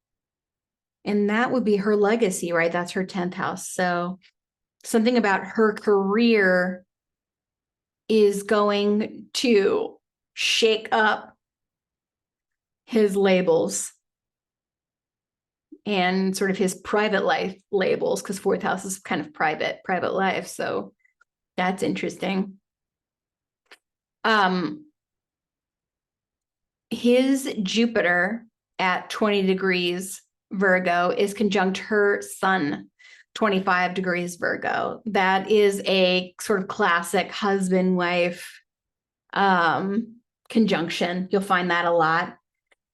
And that would be her legacy, right? That's her 10th house. So something about her career is going to shake up his labels and sort of his private life labels, because 4th house is kind of private life. So that's interesting. His Jupiter at 20 degrees Virgo is conjunct her sun, 25 degrees Virgo. That is a sort of classic husband-wife conjunction. You'll find that a lot.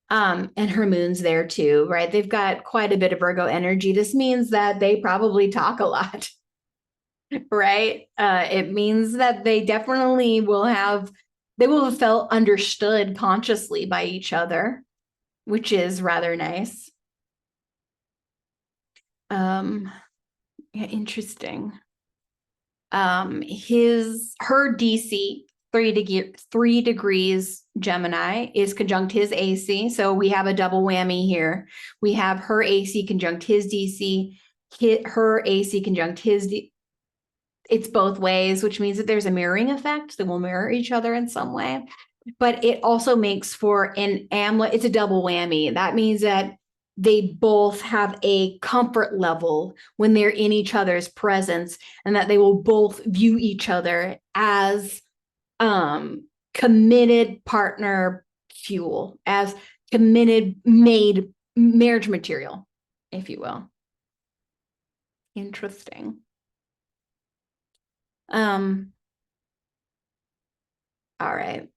And her moon's there too, right? They've got quite a bit of Virgo energy. This means that they probably talk a lot, right? It means that they definitely will have felt understood consciously by each other, which is rather nice. Yeah, interesting. Her DC 3 degrees Gemini is conjunct his AC. So we have a double whammy here. We have her AC conjunct his DC. her AC conjunct his, it's both ways, which means that there's a mirroring effect that will mirror each other in some way. But it also makes for an AMLET, it's a double whammy. That means that they both have a comfort level when they're in each other's presence, and that they will both view each other as committed partner fuel, as committed made marriage material, if you will. Interesting. All right.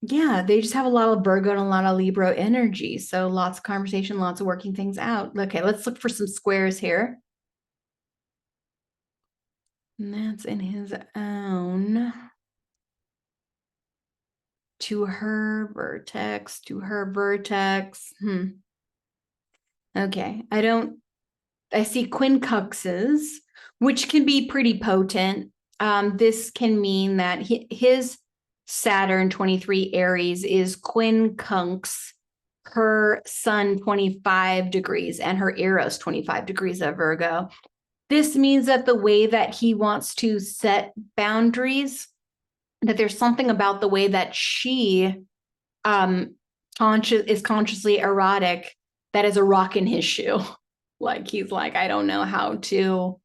Yeah, they just have a lot of Virgo and a lot of Libra energy. So lots of conversation, lots of working things out. Okay, let's look for some squares here. And that's in his own. To her vertex, to her vertex. Okay, I see quincunxes, which can be pretty potent. This can mean that his Saturn 23 Aries is quincunx, her Sun 25 degrees, and her Eros 25 degrees of Virgo. This means that the way that he wants to set boundaries, that there's something about the way that she is consciously erotic that is a rock in his shoe. Like he's like, I don't know how to,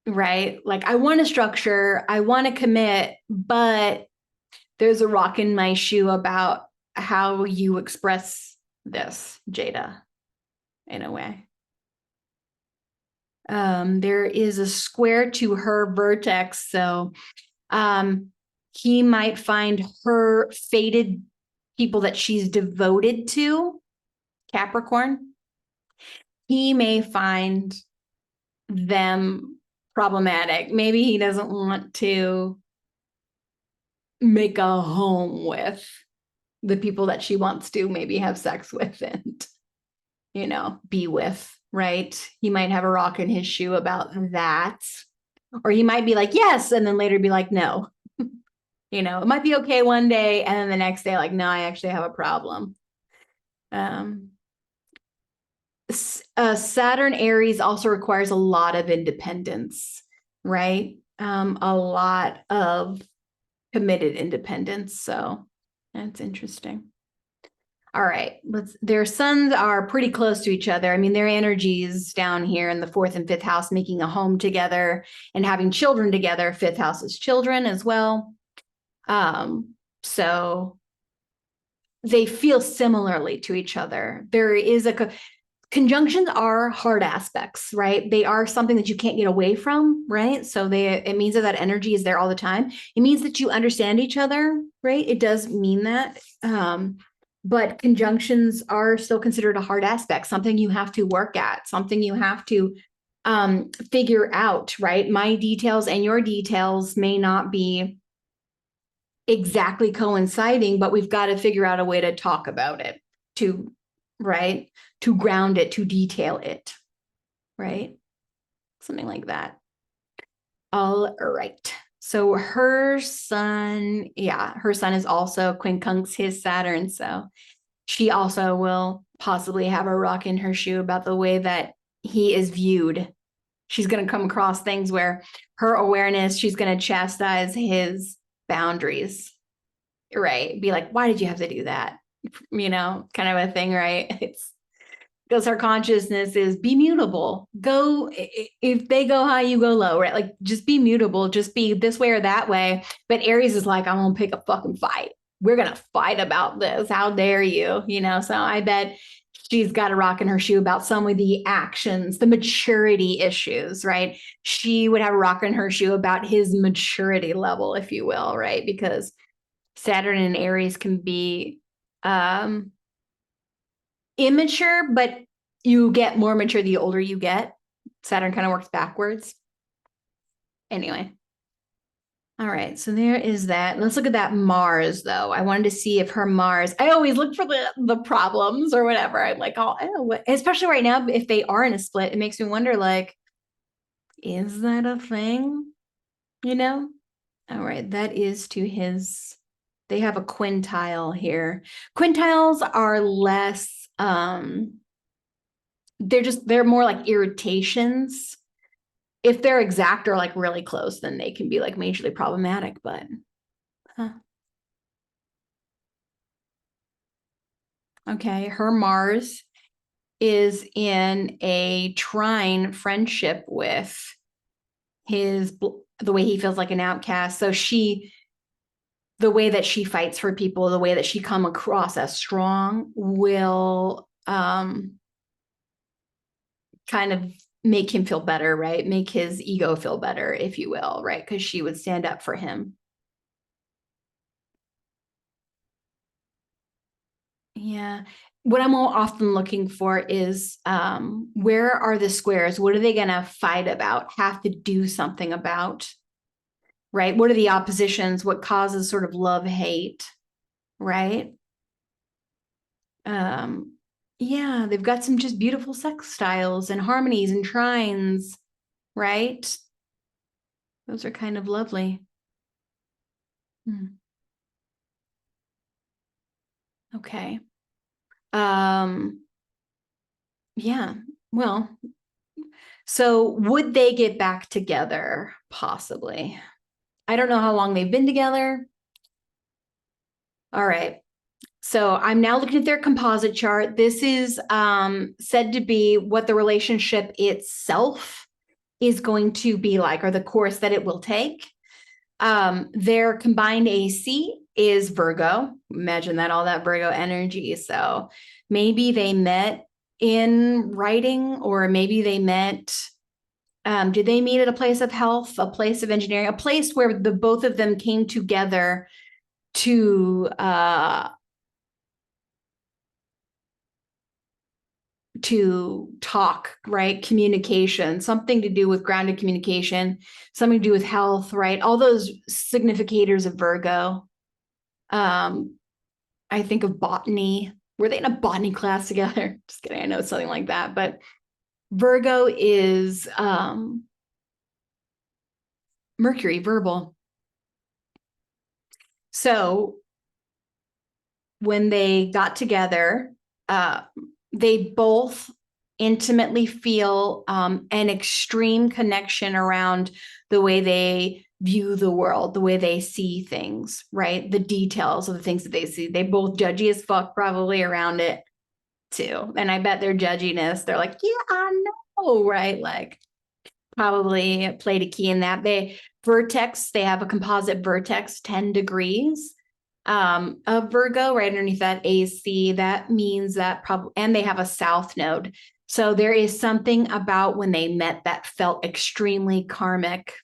right? Like I want to structure, I want to commit, but there's a rock in my shoe about how you express this, Jada, in a way. There is a square to her vertex, so he might find her fated people that she's devoted to, Capricorn. He may find them problematic. Maybe he doesn't want to make a home with the people that she wants to maybe have sex with and, be with, right? He might have a rock in his shoe about that. Or he might be like, yes, and then later be like, no. It might be okay one day, and then the next day, like, no, I actually have a problem. Saturn Aries also requires a lot of independence, right? A lot of committed independence. So that's interesting. All right, their suns are pretty close to each other. I mean, their energies down here in the 4th and 5th house, making a home together and having children together. 5th house is children as well. So they feel similarly to each other. There is conjunctions are hard aspects, right? They are something that you can't get away from, right? So it means that energy is there all the time. It means that you understand each other, right? It does mean that. But conjunctions are still considered a hard aspect, something you have to work at, something you have to figure out, right? My details and your details may not be exactly coinciding, but we've got to figure out a way to talk about it, to ground it, to detail it, right? Something like that. All right. So her sun is also quincunx his Saturn. So she also will possibly have a rock in her shoe about the way that he is viewed. She's going to come across things where her awareness, she's going to chastise his boundaries, right? Be like, why did you have to do that? Kind of a thing, right? It's because her consciousness is be mutable. Go, if they go high, you go low, right? Like just be mutable, just be this way or that way. But Aries is like, I'm gonna pick a fucking fight. We're gonna fight about this. How dare you? So I bet she's got a rock in her shoe about some of the actions, the maturity issues, right? She would have a rock in her shoe about his maturity level, if you will, right? Because Saturn and Aries can be immature, but you get more mature the older you get. Saturn kind of works backwards. Anyway. All right, so there is that. Let's look at that Mars, though. I wanted to see if her Mars, I always look for the problems or whatever. I'm like, especially right now, if they are in a split, it makes me wonder, like, is that a thing? All right, that is to his, they have a quintile here. Quintiles are less they're more like irritations. If they're exact or like really close, then they can be like majorly problematic, but huh. Okay, her Mars is in a trine friendship with his the way he feels like an outcast. So the way that she fights for people, the way that she come across as strong will kind of make him feel better, right? Make his ego feel better, if you will, right? Because she would stand up for him. Yeah. What I'm often looking for is where are the squares? What are they going to fight about, have to do something about, right? What are the oppositions? What causes sort of love hate, right? Um, yeah, they've got some just beautiful sex styles and harmonies and trines, right? Those are kind of lovely. Okay. Um, yeah. Well, so would they get back together? Possibly. I don't know how long they've been together. All right. So I'm now looking at their composite chart. This is said to be what the relationship itself is going to be like, or the course that it will take. Their combined AC is Virgo. Imagine that, all that Virgo energy. So maybe they met in writing, or maybe they met. Did they meet at a place of health, a place of engineering, a place where the both of them came together to talk, right? Communication, something to do with grounded communication, something to do with health, right? All those significators of Virgo. I think of botany. Were they in a botany class together? Just kidding. I know something like that. But Virgo is Mercury, verbal. So when they got together, they both intimately feel an extreme connection around the way they view the world, the way they see things, right? The details of the things that they see. They both judgy as fuck probably around it too. And I bet their judginess, they're like, yeah, I know, right? Like probably played a key in that. They have a composite vertex 10 degrees of Virgo right underneath that AC. That means that probably, and they have a south node. So there is something about when they met that felt extremely karmic,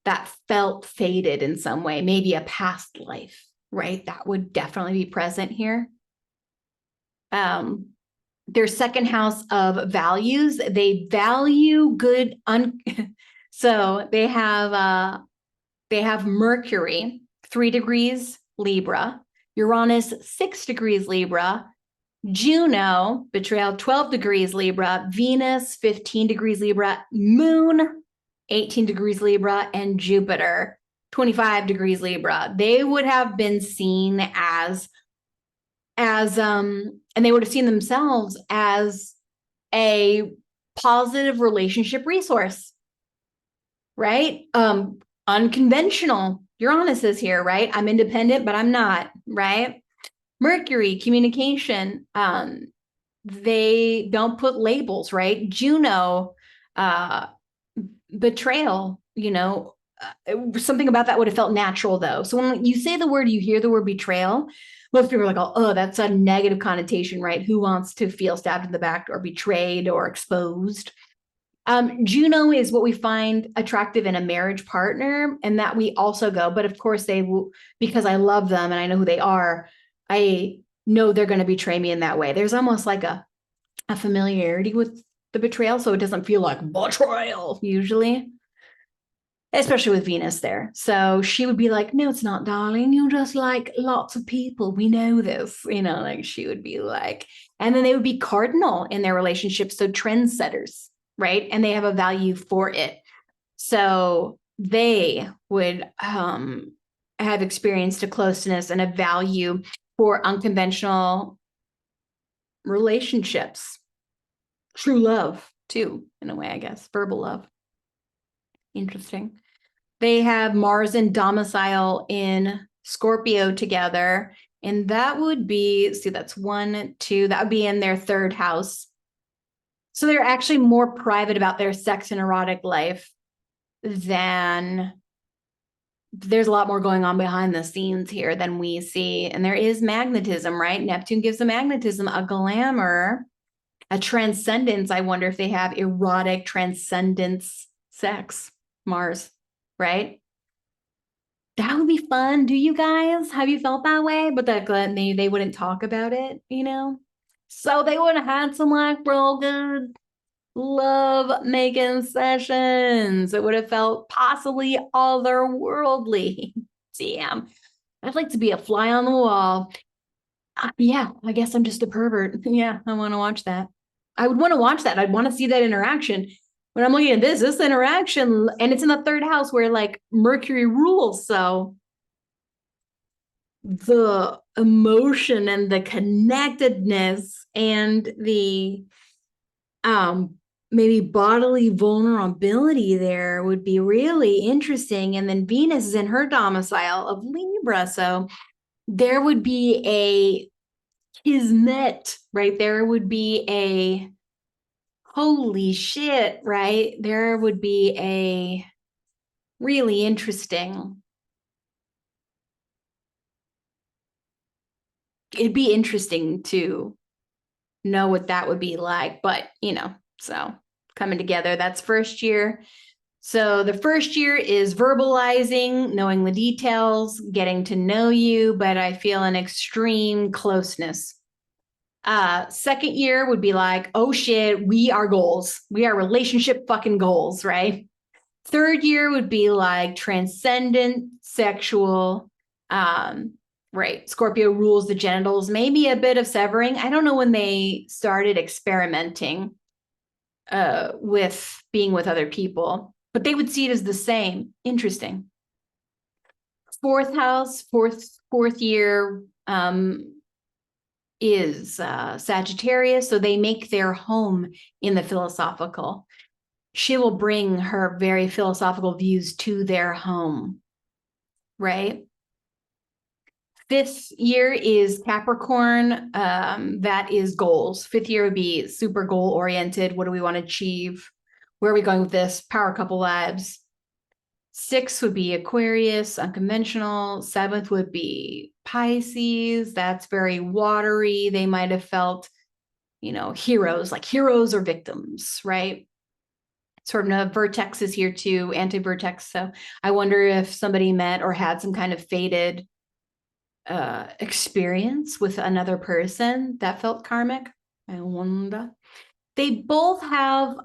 that felt fated in some way, maybe a past life, right? That would definitely be present here. Their second house of values, they value good so they have Mercury 3 degrees Libra, Uranus 6 degrees Libra, Juno betrayal 12 degrees Libra, Venus 15 degrees Libra, Moon 18 degrees Libra, and Jupiter 25 degrees Libra. They would have been seen as and they would have seen themselves as a positive relationship resource, right? Unconventional. Uranus is here, right? I'm independent, but I'm not, right? Mercury, communication. They don't put labels, right? Juno, uh, betrayal, something about that would have felt natural though. So when you say the word, you hear the word betrayal, most people are like, oh, that's a negative connotation, right? Who wants to feel stabbed in the back or betrayed or exposed? Juno is what we find attractive in a marriage partner, and that we also go, but of course they will, because I love them and I know who they are, I know they're going to betray me in that way. There's almost like a familiarity with the betrayal, so it doesn't feel like betrayal usually, especially with Venus there. So she would be like, no, it's not, darling. You're just like lots of people. We know this, like she would be like, and then they would be cardinal in their relationship. So trendsetters, right? And they have a value for it. So they would have experienced a closeness and a value for unconventional relationships. true love too, in a way, I guess. Verbal love. Interesting. They have Mars and domicile in Scorpio together. And that would be, see, that's 1, 2, that would be in their third house. So they're actually more private about their sex and erotic life than there's a lot more going on behind the scenes here than we see. And there is magnetism, right? Neptune gives a magnetism, a glamour, a transcendence. I wonder if they have erotic transcendence sex, Mars, right? That would be fun. Do you guys? Have you felt that way? But that they wouldn't talk about it, you know? So they would have had some like real good love making sessions. It would have felt possibly otherworldly. Damn. I'd like to be a fly on the wall. Yeah, I guess I'm just a pervert. Yeah, I want to watch that. I would want to watch that. I'd want to see that interaction. When I'm looking at this interaction, and it's in the third house where like Mercury rules. So the emotion and the connectedness and the maybe bodily vulnerability there would be really interesting. And then Venus is in her domicile of Libra. So there would be a kismet, right? There would be a holy shit, right? There would be a really interesting. It'd be interesting to know what that would be like, but you know, so coming together, that's first year. So the first year is verbalizing, knowing the details, getting to know you, but I feel an extreme closeness. Second year would be like, oh shit, we are goals. We are relationship fucking goals, right? Third year would be like transcendent, sexual, right. Scorpio rules the genitals, maybe a bit of severing. I don't know when they started experimenting with being with other people, but they would see it as the same. Interesting. Fourth house, fourth year is Sagittarius, so they make their home in the philosophical. She will bring her very philosophical views to their home, right? Fifth year is Capricorn. That is goals. Fifth year would be super goal oriented. What do we want to achieve? Where are we going with this? Power couple vibes. Sixth would be Aquarius, unconventional. Seventh would be Pisces. That's very watery. They might have felt, you know, heroes, like heroes or victims, right? Sort of vertex is here too, anti-vertex. So I wonder if somebody met or had some kind of fated experience with another person that felt karmic. I wonder. They both have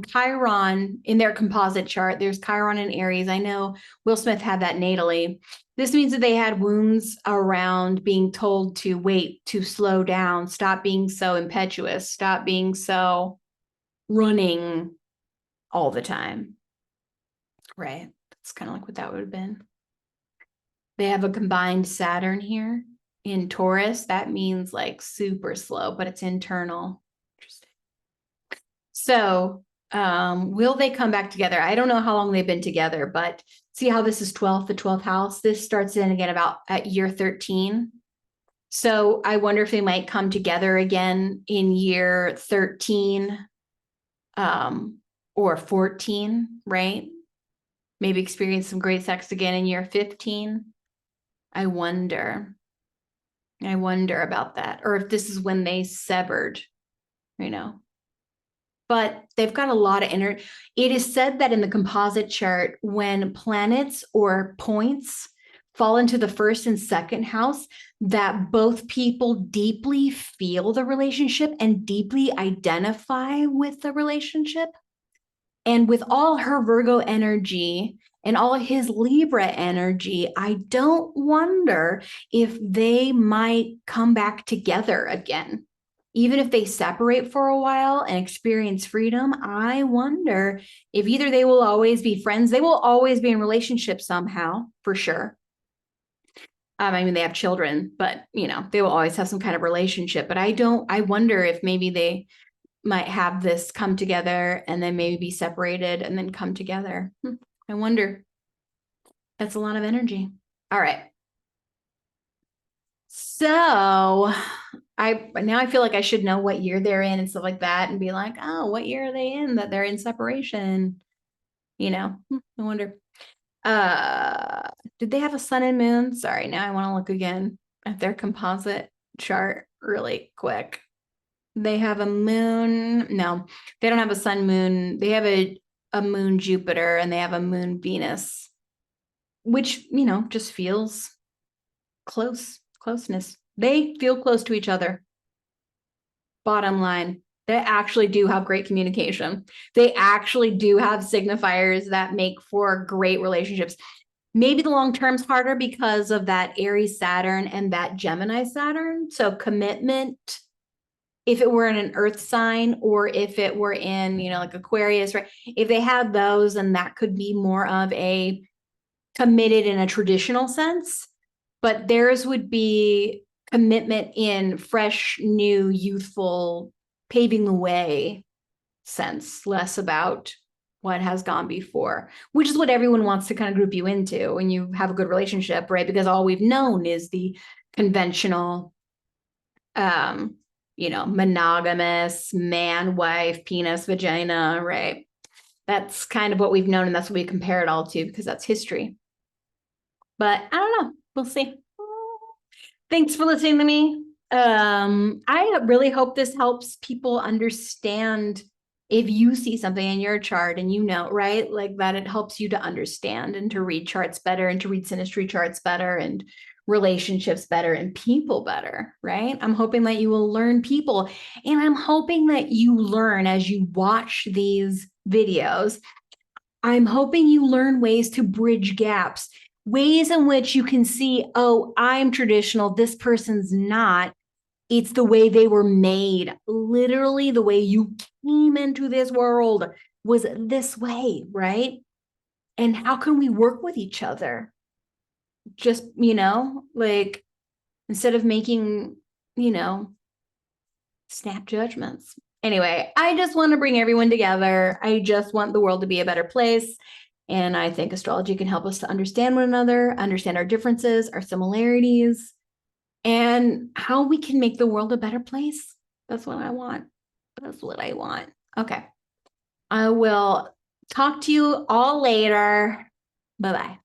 Chiron in their composite chart. There's Chiron in Aries. I know Will Smith had that natally. This means that they had wounds around being told to wait, to slow down, stop being so impetuous, stop being so running all the time. Right. That's kind of like what that would have been. They have a combined Saturn here in Taurus. That means like super slow, but it's internal. Interesting. So will they come back together? I don't know how long they've been together, but see how this is 12th, the 12th house. This starts in again about at year 13. So I wonder if they might come together again in year 13 or 14, right? Maybe experience some great sex again in year 15. I wonder about that, or if this is when they severed, you know. But they've got a lot of energy. It is said that in the composite chart, when planets or points fall into the first and second house, that both people deeply feel the relationship and deeply identify with the relationship. And with all her Virgo energy and all his Libra energy, I don't wonder if they might come back together again. Even if they separate for a while and experience freedom, I wonder if either they will always be friends, they will always be in relationships somehow, for sure. I mean, they have children, but you know, they will always have some kind of relationship. But I wonder if maybe might have this come together and then maybe be separated and then come together. I wonder. That's a lot of energy. All right. So I feel like I should know what year they're in and stuff like that and be like, oh, what year are they in that they're in separation? I wonder. Uh, did they have a sun and moon? Sorry, now I want to look again at their composite chart really quick. They have a moon. No, they don't have a sun moon. They have a moon Jupiter and they have a moon Venus, which, just feels closeness. They feel close to each other. Bottom line, they actually do have great communication. They actually do have signifiers that make for great relationships. Maybe the long term's harder because of that Aries Saturn and that Gemini Saturn. So commitment, if it were in an earth sign or if it were in, like Aquarius, right? If they had those, then that could be more of a committed in a traditional sense. But theirs would be commitment in fresh, new, youthful, paving the way sense, less about what has gone before, which is what everyone wants to kind of group you into when you have a good relationship, right? Because all we've known is the conventional, monogamous man, wife, penis, vagina, right? That's kind of what we've known, and that's what we compare it all to because that's history. But I don't know. We'll see. Thanks for listening to me. I really hope this helps people understand if you see something in your chart and right? Like that it helps you to understand and to read charts better and to read synastry charts better and relationships better and people better, right? I'm hoping that you will learn people. And I'm hoping that you learn as you watch these videos. I'm hoping you learn ways to bridge gaps, ways in which you can see, oh, I'm traditional, this person's not. It's the way they were made. Literally, the way you came into this world was this way, right? And how can we work with each other? Just, like instead of making, snap judgments. Anyway, I just want to bring everyone together. I just want the world to be a better place. And I think astrology can help us to understand one another, understand our differences, our similarities, and how we can make the world a better place. That's what I want. That's what I want. Okay. I will talk to you all later. Bye-bye.